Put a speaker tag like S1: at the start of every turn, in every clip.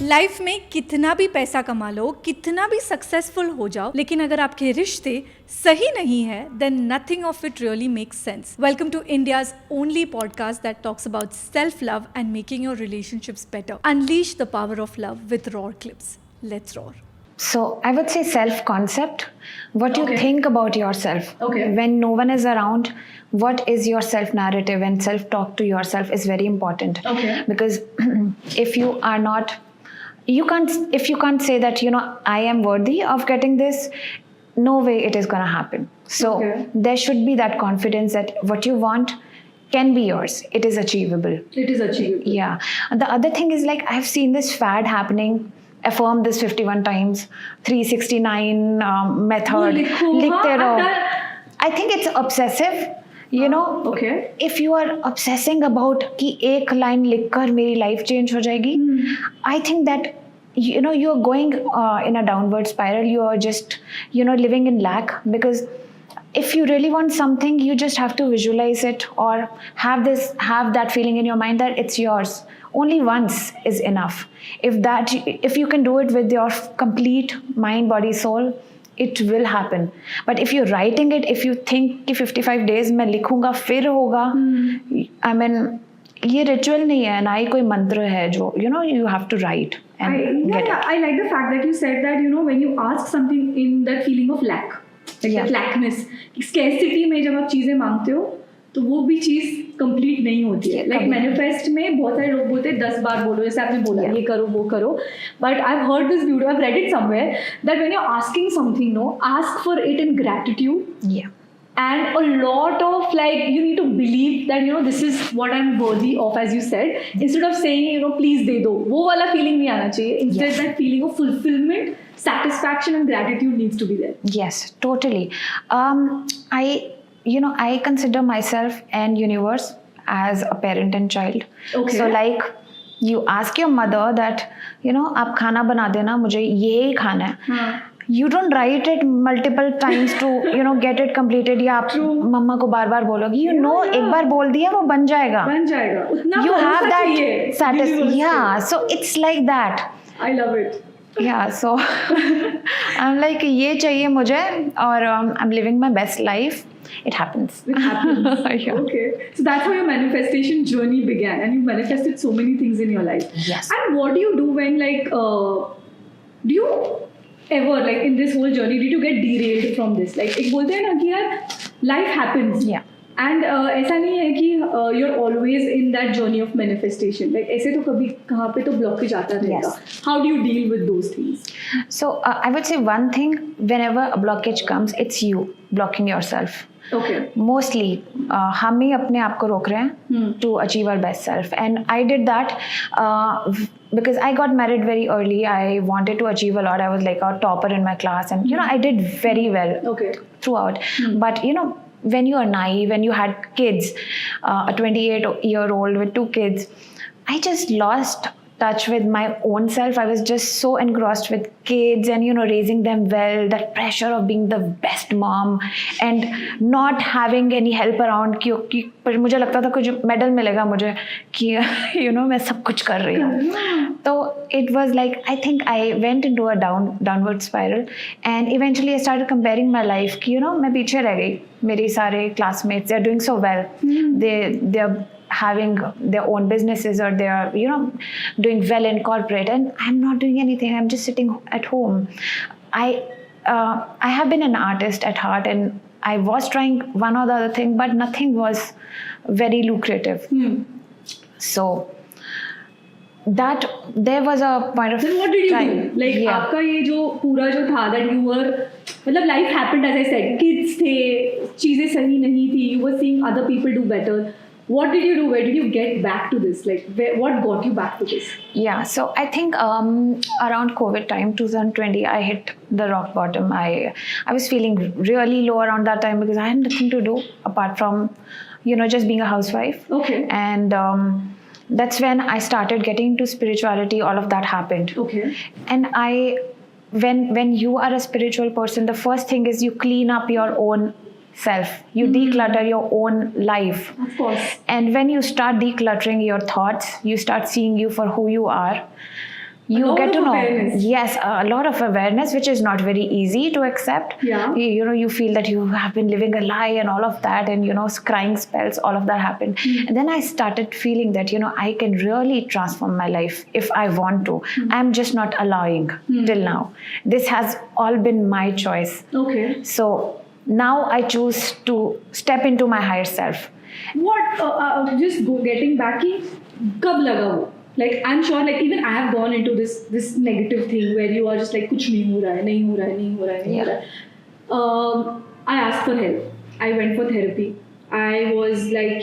S1: Life में कितना भी पैसा कमा लो, कितना भी सक्सेसफुल हो जाओ, लेकिन अगर आपके रिश्ते सही नहीं है, then nothing of it really makes sense. Welcome to India's only podcast that talks about self-love and making your relationships better. Unleash the power of love with RAWR clips. Let's roar.
S2: So I would say self-concept. What you think about yourself.
S1: Okay.
S2: When no one is around, what is your self-narrative and self-talk to yourself is very important.
S1: Okay.
S2: Because if you are not, if you can't say that, I am worthy of getting this, no way it is going to happen. So there should be that confidence that what you want can be yours. It is achievable.
S1: It is achievable.
S2: Yeah. And the other thing is, like, I've seen this fad happening. Affirm this 51 times, 369 method. लिखते रहो. I think it's obsessive.
S1: Okay.
S2: If you are obsessing about कि एक line लिखकर मेरी life change हो जाएगी, I think that you're going in a downward spiral. You are just living in lack, because if you really want something, you just have to visualize it or have that feeling in your mind that it's yours. Only once is enough. If you can do it with your complete mind, body, soul, it will happen. But if you're writing it, if you think कि 55 days में लिखूंगा फिर होगा, I mean, ये ritual नहीं है ना, ये कोई मंत्र है जो you have to write and get it.
S1: I like the fact that you said that when you ask something in that feeling of lack, like that lackness, scarcity में जब आप चीजें मांगते हो तो वो भी चीज कंप्लीट नहीं होती है. लाइक मैनिफेस्ट में बहुत सारे लोग बोलते हैं 10 बार बोलो, जैसे आपने बोला ये करो वो करो, but I have heard this beauty, I have read it somewhere that when you are asking something, ask for it in gratitude. And a lot of, like, you need to believe that this is what I'm worthy of, as you said, instead of saying please दे दो, वो वाला feeling नहीं आना चाहिए. Instead that feeling of fulfillment, satisfaction and gratitude needs to be there.
S2: Yes, totally. I consider myself and universe as a parent and child.
S1: Okay.
S2: So like you ask your mother that आप खाना बना देना, मुझे ये खाना है. You don't write it multiple times to get it completed. या आप मम्मा को बार बार बोलोगी, एक बार बोल दिया वो बन जाएगा.
S1: उतना
S2: you have that satisfaction. Yeah, so it's like that.
S1: I love it.
S2: Yeah, so I'm like ये चाहिए मुझे और I'm living my best life. It happens.
S1: Yeah. Okay. So that's how your manifestation journey began, and you manifested so many things in your life.
S2: Yes.
S1: And what do you do when, like, do you ever, like, in this whole journey, did you get derailed from this? Like, एक बोलते हैं ना कि यार life happens.
S2: Yeah.
S1: And ऐसा नहीं है कि you're always in that journey of manifestation. Like, ऐसे तो कभी कहाँ पे तो blockage आता रहेगा.
S2: Yes.
S1: How do you deal with those things?
S2: So I would say one thing: whenever a blockage comes, it's you blocking yourself.
S1: Okay.
S2: Mostly हम ही अपने आप को रोक रहे हैं to achieve our best self. And I did that because I got married very early. I wanted to achieve a lot. I was like a topper in my class, and I did very well throughout. But when you are naive, when you had kids, a 28-year-old with 2 kids, I just lost touch with my own self. I was just so engrossed with kids and raising them well, that pressure of being the best mom and not having any help around, क्योंकि पर मुझे लगता था कुछ medal मिलेगा मुझे कि मैं सब कुछ कर रही हूँ. तो it was like, I think I went into a downward spiral, and eventually I started comparing my life कि मैं पीछे रह गई. मेरे सारे classmates, they're doing so well. They're having their own businesses, or they are doing well in corporate, and I'm not doing anything. I'm just sitting at home. I have been an artist at heart, and I was trying one or the other thing, but nothing was very lucrative. So that there was a point of
S1: then what did you
S2: time.
S1: do? Like आपका ये जो पूरा जो था, that you were, मतलब life happened, as I said, kids थे, चीजें सही नहीं थी, you were seeing other people do better. What did you do? Where did you get back to this? Like, what got you back to this?
S2: Yeah, so I think around COVID time, 2020, I hit the rock bottom. I was feeling really low around that time because I had nothing to do apart from, just being a housewife.
S1: Okay.
S2: And that's when I started getting into spirituality. All of that happened.
S1: Okay.
S2: And when you are a spiritual person, the first thing is you clean up your own self. You declutter your own life.
S1: Of course.
S2: And when you start decluttering your thoughts, you start seeing you for who you are. You get to know.
S1: Awareness.
S2: Yes, a lot of awareness, which is not very easy to accept.
S1: Yeah.
S2: You feel that you have been living a lie and all of that, and crying spells, all of that happened. And then I started feeling that I can really transform my life if I want to. I'm just not allowing till now. This has all been my choice.
S1: Okay.
S2: So now I choose to step into my higher self.
S1: What getting back ki kab laga wo? Like I'm sure, like even I have gone into this negative thing where you are just like kuch nahi ho raha hai, nahi ho raha hai, nahi ho raha hai, nahi ho raha hai. I asked for help. I went for therapy. I was like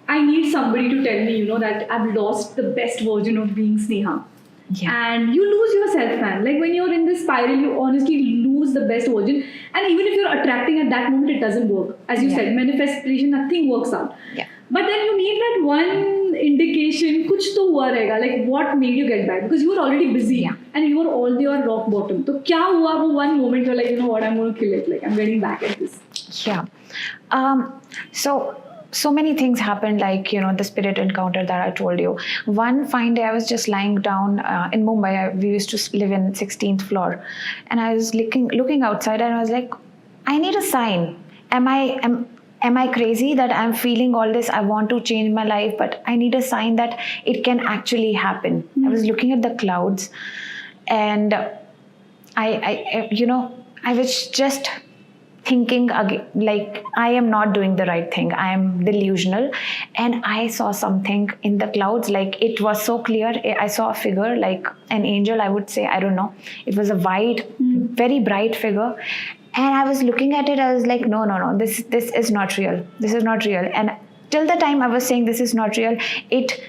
S1: I need somebody to tell me, that I've lost the best version of being Sneha.
S2: Yeah.
S1: And you lose yourself, man. Like when you're in this spiral, you honestly lose the best version. And even if you're attracting at that moment, it doesn't work. As you said, manifestation, nothing works out.
S2: Yeah.
S1: But then you need that one indication, kuch to hua rahega. Like what made you get back? Because you were already busy and you were all your rock bottom. So kya hua wo one moment you're like, you know what, I'm going to kill it. Like I'm getting back at this.
S2: Yeah. So many things happened, like, the spirit encounter that I told you. One fine day I was just lying down in Mumbai. We used to live in 16th floor. And I was looking outside and I was like, I need a sign. Am I crazy that I'm feeling all this? I want to change my life, but I need a sign that it can actually happen. I was looking at the clouds and I was just thinking again, like I am not doing the right thing. I am delusional. And I saw something in the clouds, like it was so clear. I saw a figure, like an angel, I would say. I don't know. It was a white, very bright figure. And I was looking at it. I was like, no, this is not real. This is not real. And till the time I was saying this is not real, it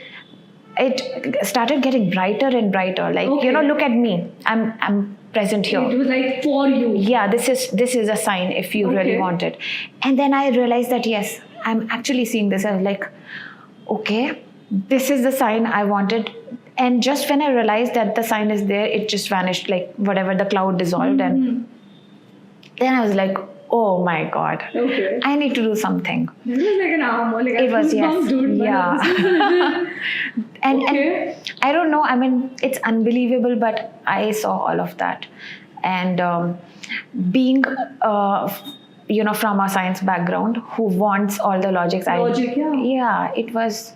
S2: started getting brighter and brighter. Like, look at me. I'm present here.
S1: It was like for you.
S2: Yeah, this is a sign if you really want it. And then I realized that yes, I'm actually seeing this. I was like, okay, this is the sign I wanted. And just when I realized that the sign is there, it just vanished, like whatever, the cloud dissolved. And then I was like, oh my God, I need to do something.
S1: It was like an arm, like
S2: it was, yes.
S1: Dude,
S2: yeah. And I don't know, I mean, it's unbelievable, but I saw all of that. And being, from a science background, who wants all the logics. Yeah, it was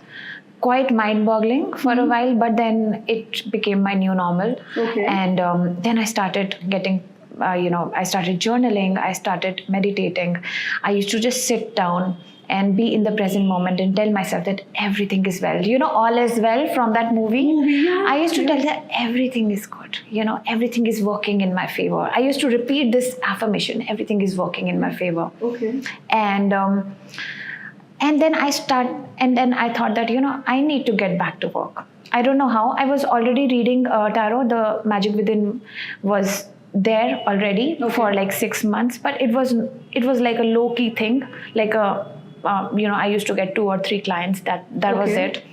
S2: quite mind-boggling for a while, but then it became my new normal. And then I started getting I started journaling, I started meditating. I used to just sit down and be in the present moment and tell myself that everything is well. All is well from that movie. I used to tell that everything is good. Everything is working in my favor. I used to repeat this affirmation, everything is working in my favor. And then I thought that, I need to get back to work. I don't know how. I was already reading tarot. The Magic Within was there already for like 6 months, but it was like a low-key thing, like I used to get 2 or 3 clients. That was it.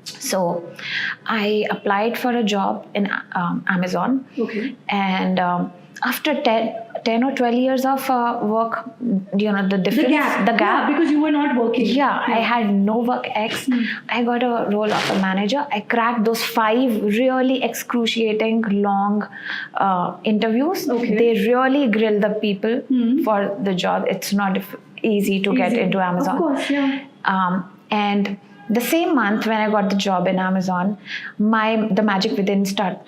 S2: So I applied for a job in Amazon. And after 10 or 12 years of work, the difference, the gap.
S1: Yeah, because you were not working.
S2: Yeah, I had no work X. I got a role of a manager. I cracked those 5 really excruciating long interviews. They really grill the people for the job. It's not easy to get into Amazon.
S1: Of course, yeah.
S2: And the same month when I got the job in Amazon, the Magic Within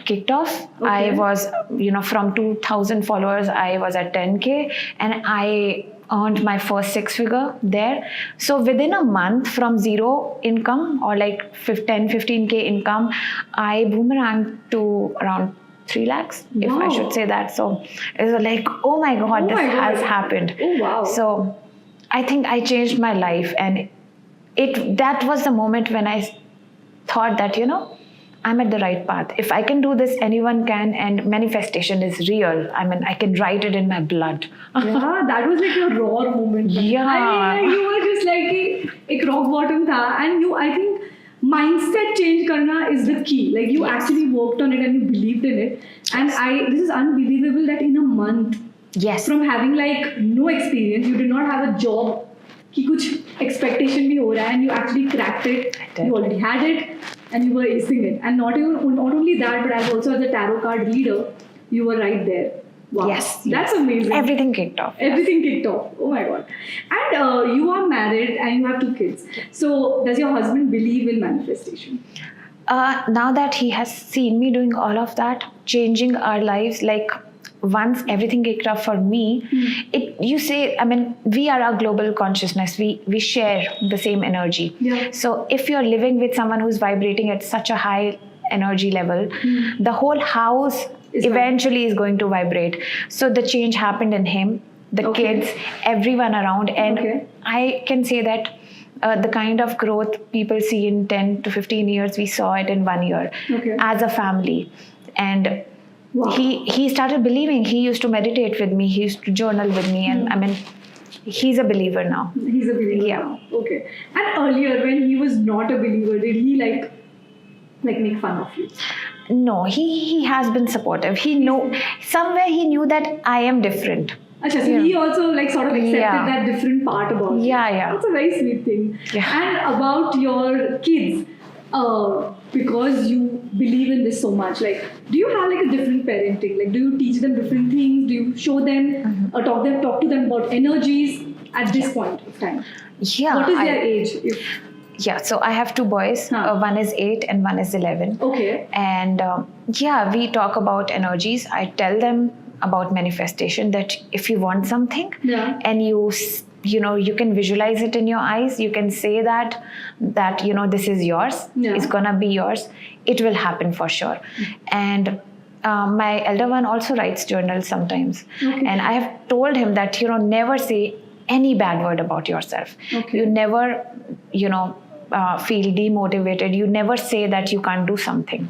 S2: kicked off. I was, from 2,000 followers, I was at 10K, and I earned my first 6-figure there. So within a month, from zero income or like 10-15K income, I boomeranged to around 3 lakhs, if I should say that. So it was like, oh my God, this has happened.
S1: Oh, wow.
S2: So I think I changed my life, and that was the moment when I thought that, I'm at the right path. If I can do this, anyone can, and manifestation is real. I mean, I can write it in my blood.
S1: Yeah, that was like your RAWR moment.
S2: Yeah.
S1: I mean, you were just like a rock bottom tha, and I think mindset change karna is the key. Like you actually worked on it and you believed in it. And this is unbelievable that in a month
S2: Yes.
S1: From having like no experience, you did not have a job, कि कुछ expectation भी हो रहा है, and you actually cracked it. You already had it, and you were acing it. And not only that, but as also as a tarot card reader, you were right there. Wow.
S2: Yes.
S1: That's amazing.
S2: Everything kicked off.
S1: Everything kicked off. Oh my god. And you are married and you have 2 kids. So does your husband believe in manifestation?
S2: Now that he has seen me doing all of that, changing our lives, like once everything kicked off for me, we are a global consciousness. We share the same energy.
S1: Yeah.
S2: So if you're living with someone who's vibrating at such a high energy level, the whole house eventually is going to vibrate. So the change happened in him, the kids, everyone around, and I can say that the kind of growth people see in 10 to 15 years, we saw it in 1 year as a family. And he started believing. He used to meditate with me, he used to journal with me, and he's a believer now.
S1: He's a believer now. Okay. And earlier, when he was not a believer, did he like make fun of you?
S2: No, he has been supportive. Somewhere he knew that I am different.
S1: Achha, so he also sort of accepted that different part about you.
S2: Yeah.
S1: That's a very sweet thing.
S2: Yeah.
S1: And about your kids, because you believe in this so much, do you have a different parenting? Do you teach them different things? Do you show them or talk to them about energies at this point of time?
S2: Yeah.
S1: What is their age?
S2: Yeah, so I have 2 boys. One is 8 and one is 11.
S1: Okay.
S2: And we talk about energies. I tell them about manifestation, that if you want something and you can visualize it in your eyes, you can say that this is yours, it's gonna be yours, it will happen for sure. And my elder one also writes journals sometimes, and I have told him that never say any bad word about yourself. You never feel demotivated. You never say that you can't do something.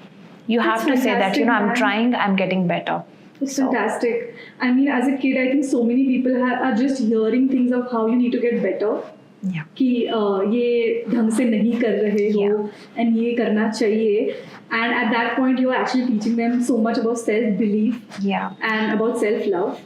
S2: You have to say that I'm trying, I'm getting better.
S1: It's fantastic. I mean, as a kid, I think so many people are just hearing things of how you need to get better.
S2: Yeah.
S1: कि ये ढंग से नहीं कर रहे हो and ये करना चाहिए. And at that point, you are actually teaching them so much about self-belief and about self-love.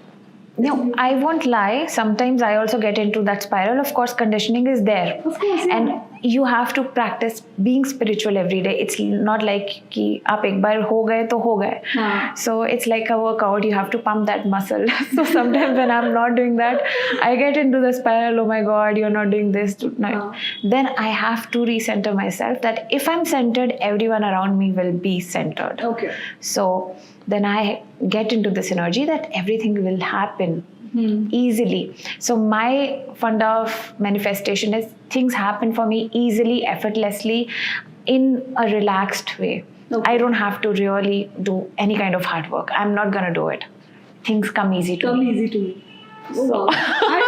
S2: No, I won't lie. Sometimes I also get into that spiral. Of course, conditioning is there.
S1: Of course, yeah.
S2: And you have to practice being spiritual every day. It's not like कि आप एक बार हो गए तो हो गए. So it's like a workout. You have to pump that muscle. So sometimes when I'm not doing that, I get into the spiral. Oh my God, you're not doing this. No. Then I have to recenter myself. That if I'm centered, everyone around me will be centered.
S1: Okay.
S2: So then I get into this energy that everything will happen easily. So my funda of manifestation is things happen for me easily, effortlessly, in a relaxed way. I don't have to really do any kind of hard work. I'm not gonna do it. Things come easy to me.
S1: Come easy to me. Oh, wow. I